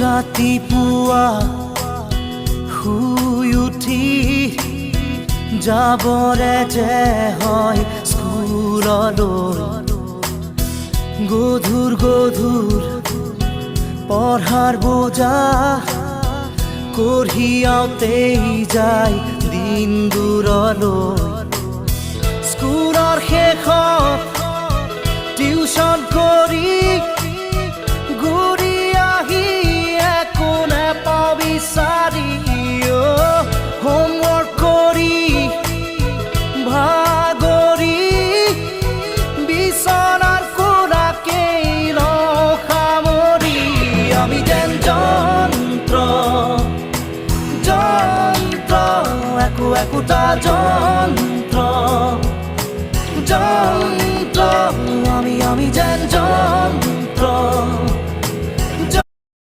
ৰাতিপুৱা শুই উঠি যাবৰে যে হয় স্কুললৈ গধুৰ গধুৰ পঢ়াৰ বোজা কঢ়িয়াওঁতেই যায় দিন দূৰলৈ স্কুলৰ শেষত টিউচন কৰি ঘূৰি আহি একো নেপাওঁ বিচাৰি হোমৱৰ্ক কৰি ভাগৰি বিচনাৰ কোণাকেই লওঁ সামৰি আমি যেন যন্ত্ৰ যন্ত্ৰ একো একোটা যন্ত্ৰ যন্ত্ৰ আমি যেন যন্ত্ৰ